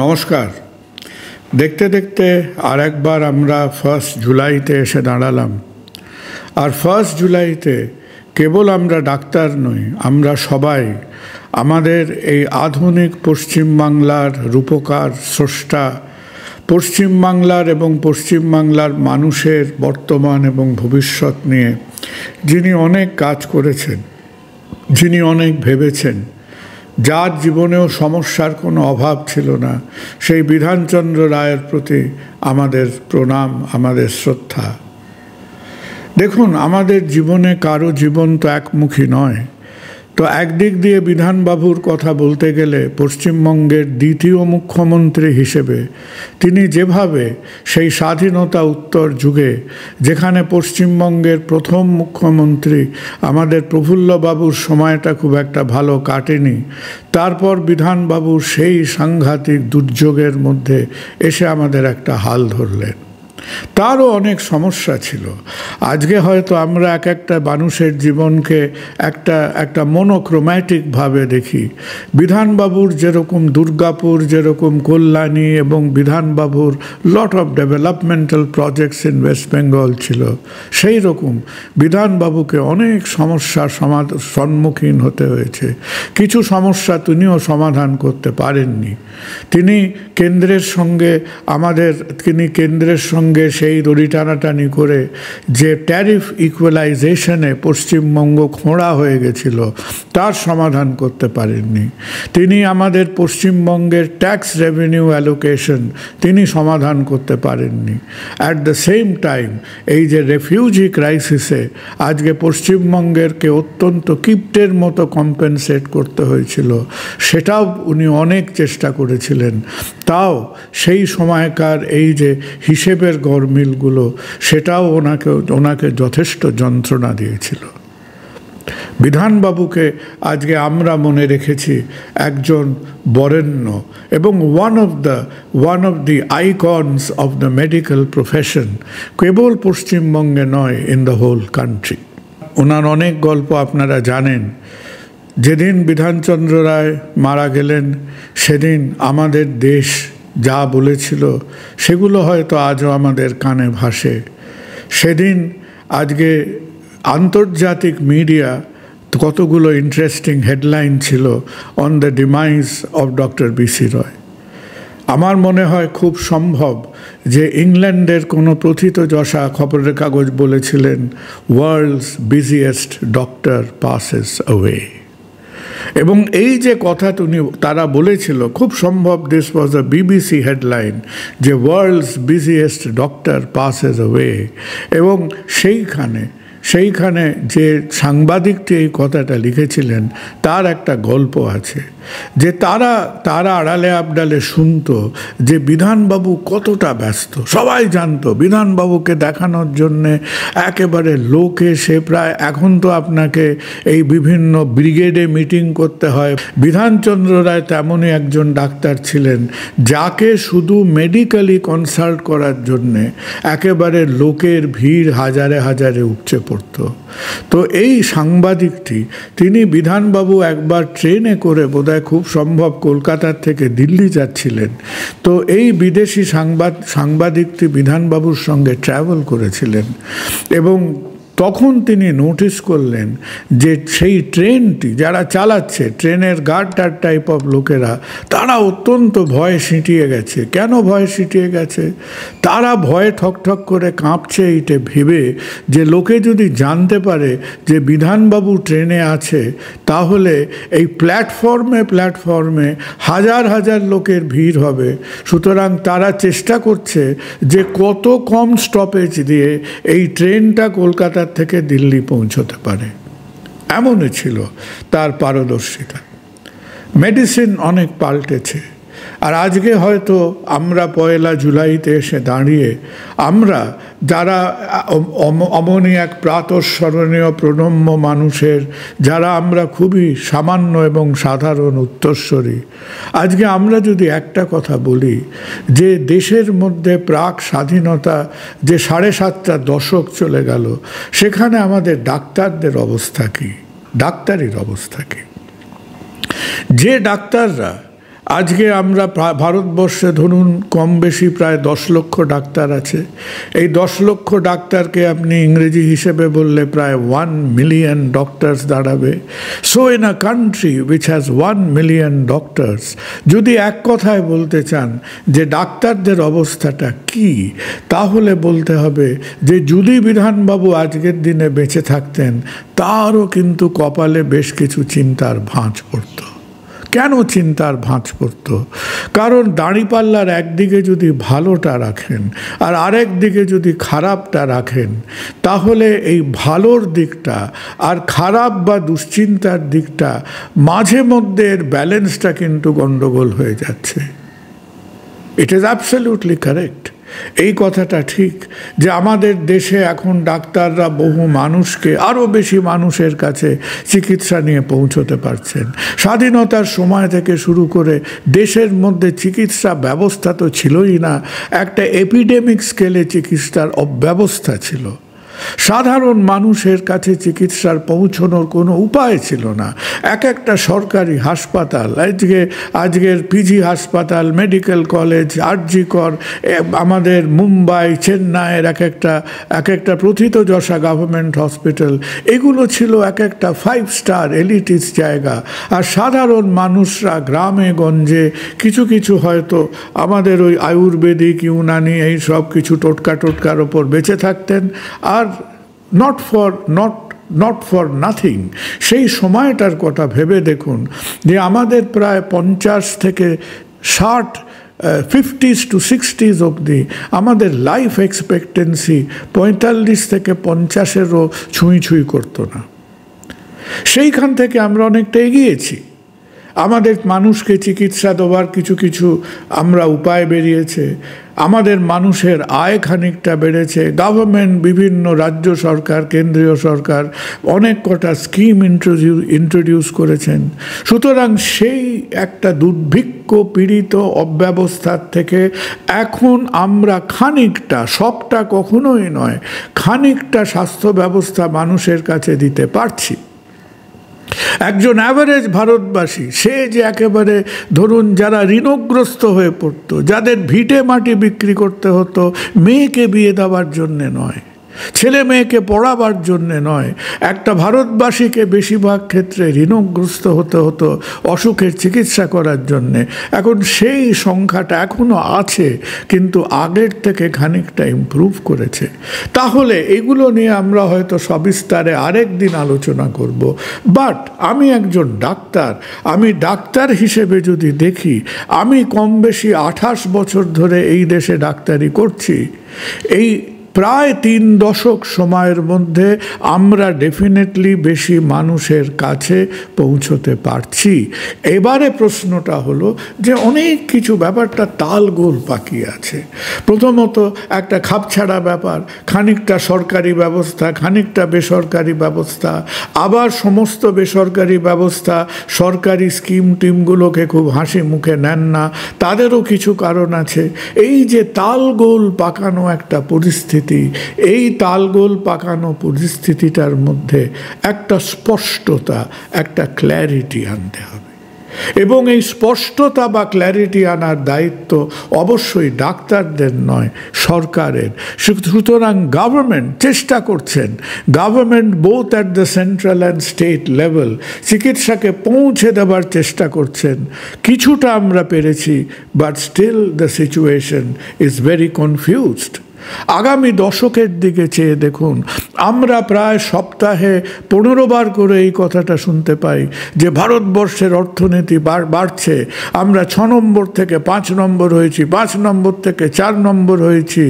নমস্কার। দেখতে দেখতে আর একবার আমরা 1 জুলাইতে এসে দাঁড়ালাম। আর 1 জুলাইতে কেবল আমরা ডাক্তার নই, আমরা সবাই আমাদের এই আধুনিক পশ্চিমবাংলার রূপকার স্রষ্টা, পশ্চিমবাংলার এবং পশ্চিমবাংলার মানুষের বর্তমান এবং ভবিষ্যৎ নিয়ে যিনি অনেক কাজ করেছেন, যিনি অনেক ভেবেছেন, যার জীবনেও সমস্যার কোনো অভাব ছিল না, সেই বিধানচন্দ্র রায়ের প্রতি আমাদের প্রণাম, আমাদের শ্রদ্ধা। দেখুন, আমাদের জীবনে কারো জীবন তো একমুখী নয়। তো একদিক দিয়ে বিধানবাবুর কথা বলতে গেলে পশ্চিমবঙ্গের দ্বিতীয় মুখ্যমন্ত্রী হিসেবে তিনি যেভাবে সেই স্বাধীনতা উত্তর যুগে, যেখানে পশ্চিমবঙ্গের প্রথম মুখ্যমন্ত্রী আমাদের প্রফুল্লবাবুর সময়টা খুব একটা ভালো কাটেনি, তারপর বিধানবাবু সেই সাংঘাতিক দুর্যোগের মধ্যে এসে আমাদের একটা হাল ধরলেন। তারও অনেক সমস্যা ছিল। আজকে হয়তো আমরা এক একটা মানুষের জীবনকে একটা মনোক্রোম্যাটিকভাবে দেখি। বিধানবাবুর যেরকম দুর্গাপুর, যেরকম কল্যাণী এবং বিধানবাবুর lot of developmental projects in West Bengal ছিল, সেই রকম বিধানবাবুকে অনেক সমস্যার সম্মুখীন হতে হয়েছে। কিছু সমস্যা তিনিও সমাধান করতে পারেননি। তিনি কেন্দ্রের সঙ্গে সেই দড়ি টানাটানি করে যে ট্যারিফ ইকুয়ালাইজেশনে পশ্চিমবঙ্গ খোঁড়া হয়ে গেছিল, তার সমাধান করতে পারেননি। তিনি আমাদের পশ্চিমবঙ্গের ট্যাক্স রেভিনিউ অ্যালোকেশন তিনি সমাধান করতে পারেননি। অ্যাট দ্য সেম টাইম এই যে রেফিউজি ক্রাইসিসে আজকে পশ্চিমবঙ্গেরকে অত্যন্ত কিপ্টের মতো কম্পেনসেট করতে হয়েছিল, সেটাও উনি অনেক চেষ্টা করেছিলেন। তাও সেই সময়কার এই যে হিসেবের গরমিলগুলো, সেটাও ওনাকে যথেষ্ট যন্ত্রণা দিয়েছিল। বিধানবাবুকে আজকে আমরা মনে রেখেছি একজন বরেণ্য এবং one of the icons of the medical profession, কেবল পশ্চিমবঙ্গে নয়, ইন দ্য হোল কান্ট্রি। ওনার অনেক গল্প আপনারা জানেন। যেদিন বিধানচন্দ্র রায় মারা গেলেন, সেদিন আমাদের দেশ যা বলেছিল সেগুলো হয়তো আজও আমাদের কানে ভাসে। সেদিন আজকে আন্তর্জাতিক মিডিয়া কতগুলো ইন্টারেস্টিং হেডলাইন ছিল on the demise of doctor BC Roy. আমার মনে হয় খুব সম্ভব যে ইংল্যান্ডের কোনো প্রথিতযশা খবরের কাগজ বলেছিলেন, world's biggest doctor passes away. এবং এই যে কথা তারা বলেছিল, খুব সম্ভব this was a BBC headline, যে world's biggest doctor passes away. এবং সেইখানে যে সাংবাদিকটি এই কথাটা লিখেছিলেন, তার একটা গল্প আছে যে তারা আড়ালে আবডালে শুনতো যে বিধানবাবু কতটা ব্যস্ত। সবাই জানতো বিধানবাবুকে দেখানোর জন্যে একেবারে লোক এসে, প্রায় এখন তো আপনাকে এই বিভিন্ন ব্রিগেডে মিটিং করতে হয়। বিধানচন্দ্র রায় তেমনই একজন ডাক্তার ছিলেন, যাকে শুধু মেডিকেলি কনসাল্ট করার জন্যে একেবারে লোকের ভিড় হাজারে হাজারে উপচে পড়তো। তো এই সাংবাদিকটি, তিনি বিধানবাবু একবার ট্রেনে করে বোধহয় খুব সম্ভব কলকাতার থেকে দিল্লি যাচ্ছিলেন। তো এই বিদেশি সাংবাদিকটি বিধানবাবুর সঙ্গে ট্রাভেল করেছিলেন এবং তখন তিনি নোটিস করলেন যে সেই ট্রেনটি যারা চালাচ্ছে, ট্রেনের গার্ড টাইপ অফ লোকেরা, তারা অত্যন্ত ভয়ে সিঁটিয়ে গেছে। কেন ভয়ে সিঁটিয়ে গেছে? তারা ভয়ে ঠকঠক করে কাঁপছে এইটা ভেবে যে লোকে যদি জানতে পারে যে বিধানবাবু ট্রেনে আছে, তাহলে এই প্ল্যাটফর্মে হাজার হাজার লোকের ভিড় হবে। সুতরাং তারা চেষ্টা করছে যে কত কম স্টপেজ দিয়ে এই ট্রেনটা কলকাতা থেকে দিল্লি পৌঁছতে পারে। এমনই ছিল তার পারদর্শিতা। মেডিসিন অনেক পাল্টেছে। আর আজকে হয়তো আমরা 1 জুলাইতে এসে দাঁড়িয়ে আমরা যারা অমনি এক প্রাতঃস্মরণীয় প্রণম্য মানুষের, যারা আমরা খুবই সামান্য এবং সাধারণ উত্তরস্বরী, আজকে আমরা যদি একটা কথা বলি যে দেশের মধ্যে প্রাক স্বাধীনতা যে 7.5 দশক চলে গেল, সেখানে আমাদের ডাক্তারদের অবস্থা কী, ডাক্তারির অবস্থা কী? যে ডাক্তাররা আজকে আমরা ভারতবর্ষে ধরুন কম বেশি প্রায় 10 লক্ষ ডাক্তার আছে। এই 10 লক্ষ ডাক্তারকে আপনি ইংরেজি হিসেবে বললে প্রায় 1 মিলিয়ন ডক্টরস দাঁড়াবে। So in a country which has 1 million doctors, যদি এক কথায় বলতে চান যে ডাক্তারদের অবস্থাটা কি, তাহলে বলতে হবে যে যদি বিধানবাবু আজকের দিনে বেঁচে থাকতেন তারও কিন্তু কপালে বেশ কিছু চিন্তার ভাঁজ পড়ত। কেন চিন্তার ভাঁজ পড়ত? কারণ দাঁড়িপাল্লার একদিকে যদি ভালোটা রাখেন আর আরেক দিকে যদি খারাপটা রাখেন, তাহলে এই ভালোর দিকটা আর খারাপ বা দুশ্চিন্তার দিকটা মাঝে মধ্যে এর ব্যালেন্সটা কিন্তু গণ্ডগোল হয়ে যাচ্ছে। It is absolutely correct. এই কথাটা ঠিক যে আমাদের দেশে এখন ডাক্তাররা বহু মানুষকে, আরও বেশি মানুষের কাছে চিকিৎসা নিয়ে পৌঁছতে পারছেন। স্বাধীনতার সময় থেকে শুরু করে দেশের মধ্যে চিকিৎসা ব্যবস্থা তো ছিলই না, একটা এপিডেমিক স্কেলে চিকিৎসার অব্যবস্থা ছিল। সাধারণ মানুষের কাছে চিকিৎসার পৌঁছানোর কোনো উপায় ছিল না। একটা সরকারি হাসপাতাল, আজকের পিজি হাসপাতাল, মেডিকেল কলেজ, আরজি কর, আমাদের মুম্বাই, চেন্নাইয়ের এক একটা প্রথিতযশা গভর্নমেন্ট হসপিটাল, এগুলো ছিল একটা 5 স্টার এলিটিস জায়গা। আর সাধারণ মানুষরা গ্রামে গঞ্জে কিছু হয়তো আমাদের ওই আয়ুর্বেদিক, ইউনানি এই সব কিছু টোটকার ওপর বেঁচে থাকতেন। আর not for nothing, সেই সময়টার কথা ভেবে দেখুন যে আমাদের প্রায় 50 থেকে 60, 50s to 60s অবধি আমাদের লাইফ এক্সপেক্টেন্সি 45 থেকে 50-এরও ছুঁই করতো না। সেইখান থেকে আমরা অনেকটা এগিয়েছি। আমাদের মানুষকে চিকিৎসা দেওয়ার কিছু আমরা উপায় বেরিয়েছে। আমাদের মানুষের আয় খানিকটা বেড়েছে। গভর্নমেন্ট, বিভিন্ন রাজ্য সরকার, কেন্দ্রীয় সরকার অনেক কটা স্কিম ইন্ট্রোডিউস করেছেন। সুতরাং সেই একটা দুর্ভিক্ষ পীড়িত অব্যবস্থার থেকে এখন আমরা খানিকটা, সবটা কখনোই নয়, খানিকটা স্বাস্থ্য ব্যবস্থা মানুষের কাছে দিতে পারছি। একজন অ্যাভারেজ ভারতবাসী, সে যে একেবারে ধরুন যারা ঋণগ্রস্ত হয়ে পড়তো, যাদের ভিটে মাটি বিক্রি করতে হতো মেয়েকে বিয়ে দেওয়ার জন্যে নয়, ছেলে মেয়েকে পড়াবার জন্যে নয়, একটা ভারতবাসীকে বেশিরভাগ ক্ষেত্রে ঋণগ্রস্ত হতে হতো অসুখের চিকিৎসা করার জন্যে। এখন সেই সংখ্যাটা এখনও আছে, কিন্তু আগের থেকে খানিকটা ইমপ্রুভ করেছে। তাহলে এগুলো নিয়ে আমরা হয়তো সবিস্তারে আরেক দিন আলোচনা করব। বাট আমি একজন ডাক্তার, আমি ডাক্তার হিসেবে যদি দেখি, আমি কম বেশি 28 বছর ধরে এই দেশে ডাক্তারি করছি। এই প্রায় 3 দশক সময়ের মধ্যে আমরা ডেফিনেটলি বেশি মানুষের কাছে পৌঁছতে পারছি। এবারে প্রশ্নটা হলো যে অনেক কিছু ব্যাপারটা তালগোল পাকিয়ে আছে। প্রথমত একটা খাপছাড়া ব্যাপার, খানিকটা সরকারি ব্যবস্থা, খানিকটা বেসরকারি ব্যবস্থা, আবার সমস্ত বেসরকারি ব্যবস্থা সরকারি টিমগুলোকে খুব হাসি মুখে নেন না, তাদেরও কিছু কারণ আছে। এই যে তালগোল পাকানো একটা পরিস্থিতি, এই তালগোল পাকানো পরিস্থিতিটার মধ্যে একটা স্পষ্টতা, একটা ক্ল্যারিটি আনতে হবে। এবং এই স্পষ্টতা বা ক্ল্যারিটি আনার দায়িত্ব অবশ্যই ডাক্তারদের নয়, সরকারের। সুতরাং গভর্নমেন্ট চেষ্টা করছেন, government both at the central and state level চিকিৎসাকে পৌঁছে দেওয়ার চেষ্টা করছেন। কিছুটা আমরা পেরেছি, but still the situation is very confused. আগামী দশকের দিকে চেয়ে দেখুন, আমরা প্রায় সপ্তাহে 15 বার করে এই কথাটা শুনতে পাই যে ভারতবর্ষের অর্থনীতি বাড়ছে, আমরা 6 নম্বর থেকে 5 নম্বর হয়েছি, 5 নম্বর থেকে 4 নম্বর হয়েছি,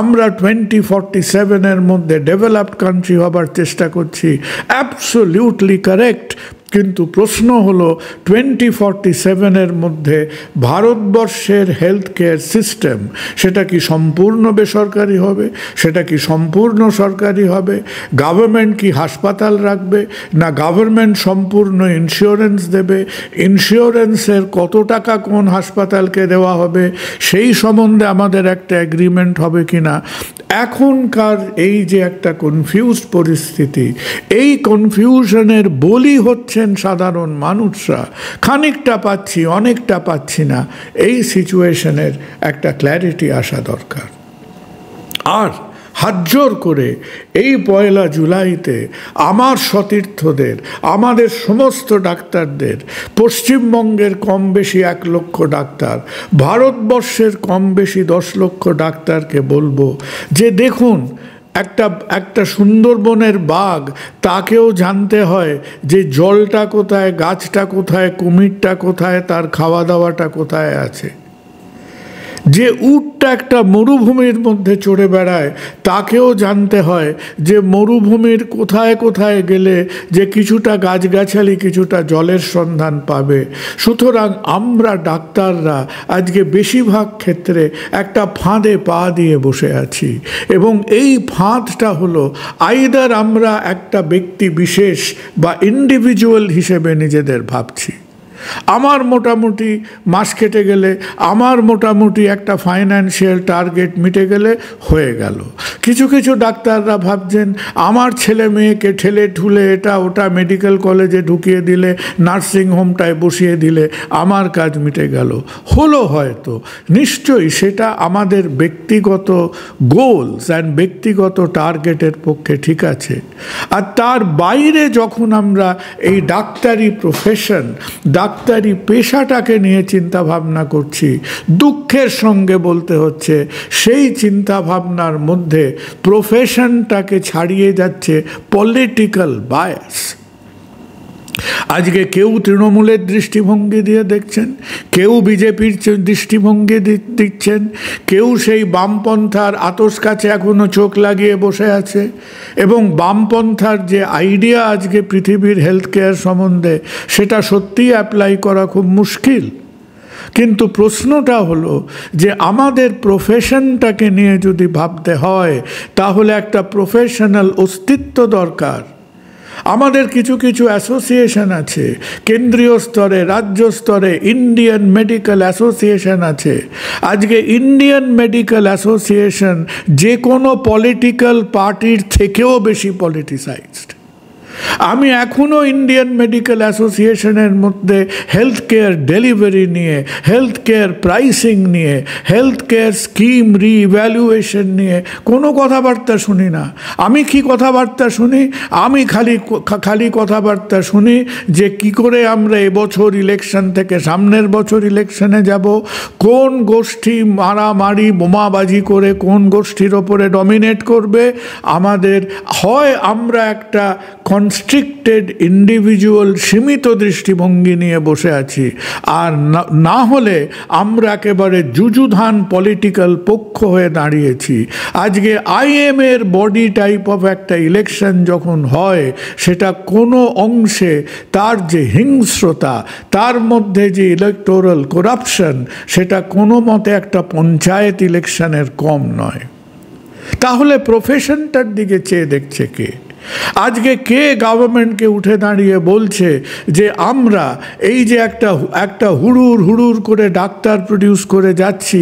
আমরা 2047-এর মধ্যে ডেভেলপড কান্ট্রি হবার চেষ্টা করছি। Absolutely correct. কিন্তু প্রশ্ন হলো 2047-এর মধ্যে ভারতবর্ষের হেলথ কেয়ার সিস্টেম, সেটা কি সম্পূর্ণ বেসরকারি হবে, সেটা কি সম্পূর্ণ সরকারি হবে? গভর্নমেন্ট কি হাসপাতাল রাখবে, না গভর্নমেন্ট সম্পূর্ণ ইন্স্যুরেন্স দেবে? ইন্স্যুরেন্সের কত টাকা কোন হাসপাতালকে দেওয়া হবে সেই সম্বন্ধে আমাদের একটা এগ্রিমেন্ট হবে কিনা? এখনকার এই যে একটা কনফিউজড পরিস্থিতি, এই কনফিউশনের বলি হচ্ছে পাচ্ছেন সাধারণ মানুষরা, খানিকটা পাচ্ছি অনেকটা পাচ্ছি না, এই সিচুয়েশনের একটা ক্ল্যারিটি আসা দরকার। আর হাত জোর করে এই 1 জুলাইতে আমার সতীর্থদের, আমাদের সমস্ত ডাক্তারদের, পশ্চিমবঙ্গের কম বেশি 1 লক্ষ ডাক্তার, ভারতবর্ষের কম বেশি 10 লক্ষ ডাক্তারকে বলবো যে দেখুন, একটা সুন্দরবনের বাঘ, তাকেও জানতে হয় যে জলটা কোথায়, গাছটা কোথায়, কুমিরটা কোথায়, তার খাওয়া দাওয়াটা কোথায় আছে। যে উটটা একটা মরুভূমির মধ্যে চড়ে বেড়ায়, তাকেও জানতে হয় যে মরুভূমির কোথায় কোথায় গেলে যে কিছুটা গাছগাছালি, কিছুটা জলের সন্ধান পাবে। সুতরাং আমরা ডাক্তাররা আজকে বেশিরভাগ ক্ষেত্রে একটা ফাঁদে পা দিয়ে বসে আছি, এবং এই ফাঁদটা হলো আইদার আমরা একটা ব্যক্তি বিশেষ বা ইন্ডিভিজুয়াল হিসেবে নিজেদের ভাবছি। আমার মোটামুটি মাস কেটে গেলে, আমার মোটামুটি একটা ফাইন্যান্সিয়াল টার্গেট মিটে গেলে হয়ে গেল। কিছু কিছু ডাক্তাররা ভাবছেন আমার ছেলে মেয়েকে ঠেলে ঠুলে এটা ওটা মেডিকেল কলেজে ঢুকিয়ে দিলে, নার্সিং হোমটায় বসিয়ে দিলে আমার কাজ মিটে গেল। হলো হয়তো, নিশ্চয়ই সেটা আমাদের ব্যক্তিগত গোলস অ্যান্ড ব্যক্তিগত টার্গেটের পক্ষে ঠিক আছে। আর তার বাইরে যখন আমরা এই ডাক্তারি প্রফেশন, ডাক্তারি পেশাটাকে নিয়ে চিন্তা ভাবনা করছি, দুঃখের সঙ্গে বলতে হচ্ছে সেই চিন্তা ভাবনার মধ্যে প্রফেশনটাকে ছাড়িয়ে যাচ্ছে পলিটিক্যাল বায়াস। আজকে কেউ তৃণমূলের দৃষ্টিভঙ্গি দিয়ে দেখছেন, কেউ বিজেপির দৃষ্টিভঙ্গি দিচ্ছেন, কেউ সেই বামপন্থার আতস কাছে এখনো চোখ লাগিয়ে বসে আছে। এবং বামপন্থার যে আইডিয়া আজকে পৃথিবীর হেলথ কেয়ার সম্বন্ধে, সেটা সত্যিই অ্যাপ্লাই করা খুব মুশকিল। কিন্তু প্রশ্নটা হলো যে আমাদের প্রফেশনটাকে নিয়ে যদি ভাবতে হয়, তাহলে একটা প্রফেশনাল অস্তিত্ব দরকার। আমাদের কিছু কিছু অ্যাসোসিয়েশন আছে, কেন্দ্রীয় স্তরে, রাজ্য স্তরে ইন্ডিয়ান মেডিকেল অ্যাসোসিয়েশন আছে। আজকে ইন্ডিয়ান মেডিকেল অ্যাসোসিয়েশন যে কোনো পলিটিক্যাল পার্টির থেকেও বেশি পলিটিসাইজড। আমি এখনও ইন্ডিয়ান মেডিকেল অ্যাসোসিয়েশনের মধ্যে হেলথ কেয়ার ডেলিভারি নিয়ে, হেলথ কেয়ার প্রাইসিং নিয়ে, হেলথ কেয়ার স্কিম রিইভ্যালুয়েশন নিয়ে কোনো কথাবার্তা শুনি না। আমি কি কথাবার্তা শুনি? আমি খালি কথাবার্তা শুনি যে কি করে আমরা এবছর ইলেকশন থেকে সামনের বছর ইলেকশনে যাব, কোন গোষ্ঠী মারামারি বোমাবাজি করে কোন গোষ্ঠীর ওপরে ডমিনেট করবে। আমাদের হয় আমরা একটা কনস্ট্রিক্টেড ইন্ডিভিজুয়াল সীমিত দৃষ্টিভঙ্গি নিয়ে বসে আছি, আর না হলে আমরা একেবারে যুযুধান পলিটিক্যাল পক্ষ হয়ে দাঁড়িয়েছি। আজকে আইএমের বডি টাইপ অফ একটা ইলেকশন যখন হয়, সেটা কোনো অংশে তার যে হিংস্রতা, তার মধ্যে যে ইলেকটোরাল করাপশন, সেটা কোনো মতে একটা পঞ্চায়েত ইলেকশনের কম নয়। তাহলে প্রফেশনটার দিকে চেয়ে দেখছে কে? আজকে কে গভর্নমেন্টকে উঠে দাঁড়িয়ে বলছে যে আমরা এই যে একটা হুড়ুর করে ডাক্তার প্রডিউস করে যাচ্ছি,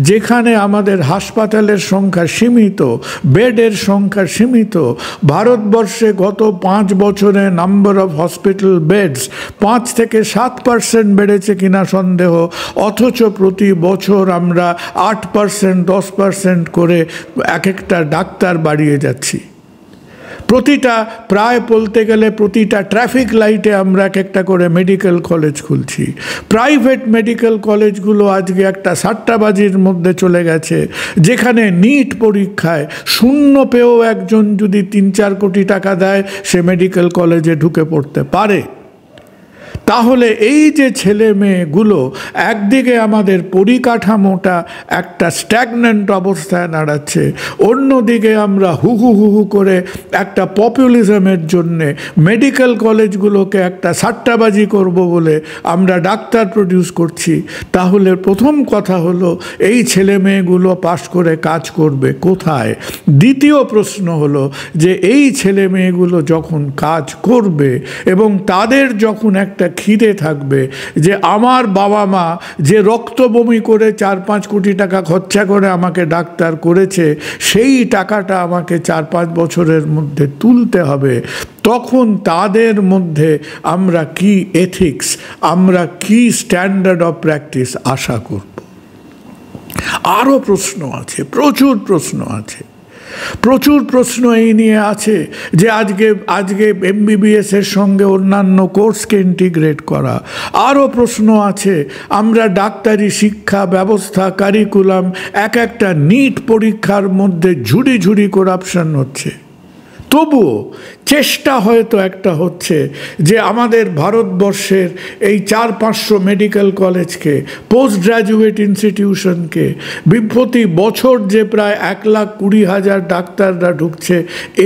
যেখানে আমাদের হাসপাতালের সংখ্যা সীমিত, বেডের সংখ্যা সীমিত। ভারতবর্ষে গত 5 বছরে নাম্বার অফ হসপিটাল বেডস 5 থেকে 7% বেড়েছে কিনা সন্দেহ, অথচ প্রতি বছর আমরা 8%, 10% করে এক একটা ডাক্তার বাড়িয়ে যাচ্ছি। প্রায় বলতে গেলে প্রতিটা ট্রাফিক লাইটে আমরা একটা করে মেডিকেল কলেজ খুলছি। প্রাইভেট মেডিকেল কলেজগুলো আজকে একটা সাট্টাবাজির মধ্যে চলে গেছে, যেখানে নিট পরীক্ষায় শূন্য পেয়েও একজন যদি 3-4 কোটি টাকা দেয়, সে মেডিকেল কলেজে ঢুকে পড়তে পারে। তাহলে এই যে ছেলে মেয়েগুলো, একদিকে আমাদের পরিকাঠামোটা একটা স্ট্যাগন্যান্ট অবস্থায় দাঁড়াচ্ছে, অন্যদিকে আমরা হু করে একটা পপুলিজমের জন্যে মেডিকেল কলেজগুলোকে একটা সাট্টাবাজি করব বলে আমরা ডাক্তার প্রডিউস করছি। তাহলে প্রথম কথা হলো, এই ছেলে মেয়েগুলো পাশ করে কাজ করবে কোথায়? দ্বিতীয় প্রশ্ন হলো যে এই ছেলে মেয়েগুলো যখন কাজ করবে এবং তাদের যখন একটা খিদে থাকবে যে আমার বাবা মা যে রক্ত বমি করে 4-5 কোটি টাকা খরচা করে আমাকে ডাক্তার করেছে, সেই টাকাটা আমাকে 4-5 বছরের মধ্যে তুলতে হবে। তখন তাদের মধ্যে আমরা কি এথিক্স, আমরা কি স্ট্যান্ডার্ড অফ প্র্যাকটিস আশা করব? আরও প্রশ্ন আছে, প্রচুর প্রশ্ন আছে, প্রচুর প্রশ্ন এই নিয়ে আছে যে আজকে এমবিবিএসের সঙ্গে অন্যান্য কোর্সকে ইন্টিগ্রেট করা। আরও প্রশ্ন আছে, আমরা ডাক্তারি শিক্ষা ব্যবস্থা কারিকুলাম একটা নিট পরীক্ষার মধ্যে ঝুড়ি ঝুড়ি করাপশন হচ্ছে, তবুও চেষ্টা হয়তো একটা হচ্ছে যে আমাদের ভারতবর্ষের এই 400-500 মেডিকেল কলেজকে, পোস্ট গ্র্যাজুয়েট ইনস্টিটিউশনকে, প্রতি বছর যে প্রায় 1,20,000 ডাক্তাররা ঢুকছে,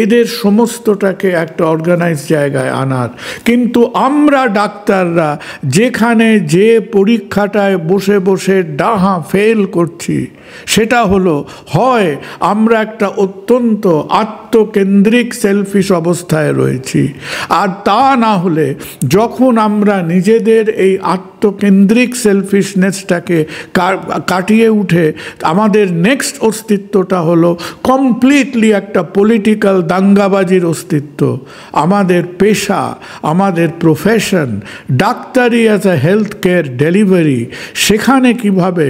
এদের সমস্তটাকে একটা অর্গানাইজ জায়গায় আনার। কিন্তু আমরা ডাক্তাররা যেখানে যে পরীক্ষাটায় বসে বসে ডাহা ফেল করছি, সেটা হলো হয় আমরা একটা অত্যন্ত আত্মকেন্দ্রিক সেলফিশ অবস্থায় রয়েছি, আর তা না হলে যখন আমরা নিজেদের এই আত্মকেন্দ্রিক সেলফিশনেসটাকে কাটিয়ে উঠে আমাদের নেক্সট অস্তিত্বটা হলো কমপ্লিটলি একটা পলিটিক্যাল দাঙ্গাবাজির অস্তিত্ব। আমাদের পেশা, আমাদের প্রফেশন, ডাক্তারি as a health care delivery, সেখানে কিভাবে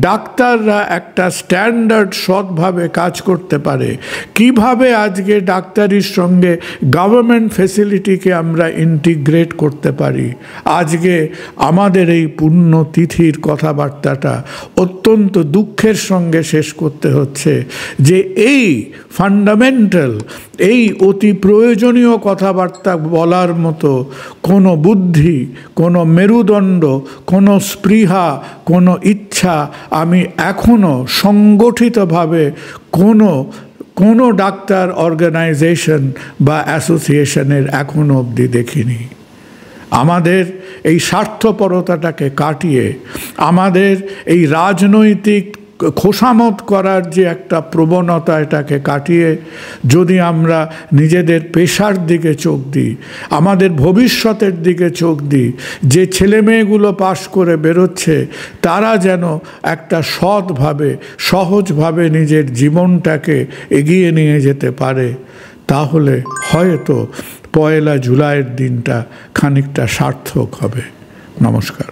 ডাক্তাররা একটা স্ট্যান্ডার্ড সৎভাবে কাজ করতে পারে, কিভাবে আজকে ডাক্তারির সঙ্গে গভর্নমেন্ট ফেসিলিটিকে আমরা ইন্টিগ্রেট করতে পারি। আজকে আমাদের এই পুণ্যতিথির কথাবার্তাটা অত্যন্ত দুঃখের সঙ্গে শেষ করতে হচ্ছে যে এই ফান্ডামেন্টাল, এই অতি প্রয়োজনীয় কথাবার্তা বলার মতো কোনো বুদ্ধি, কোনো মেরুদণ্ড, কোনো স্পৃহা, কোনো ইচ্ছা আমি এখনও সংগঠিতভাবে কোনো ডাক্তার অর্গানাইজেশন বা অ্যাসোসিয়েশনের এখনো অবধি দেখিনি। আমাদের এই স্বার্থপরতাটাকে কাটিয়ে, আমাদের এই রাজনৈতিক খোসামত করার যে একটা প্রবণতা, এটাকে কাটিয়ে যদি আমরা নিজেদের পেশার দিকে চোখ দিই, আমাদের ভবিষ্যতের দিকে চোখ দিই, যে ছেলেমেয়েগুলো পাশ করে বেরোচ্ছে তারা যেন একটা সৎভাবে, সহজভাবে নিজের জীবনটাকে এগিয়ে নিয়ে যেতে পারে, তাহলে হয়তো 1 জুলাইয়ের দিনটা খানিকটা সার্থক হবে। নমস্কার।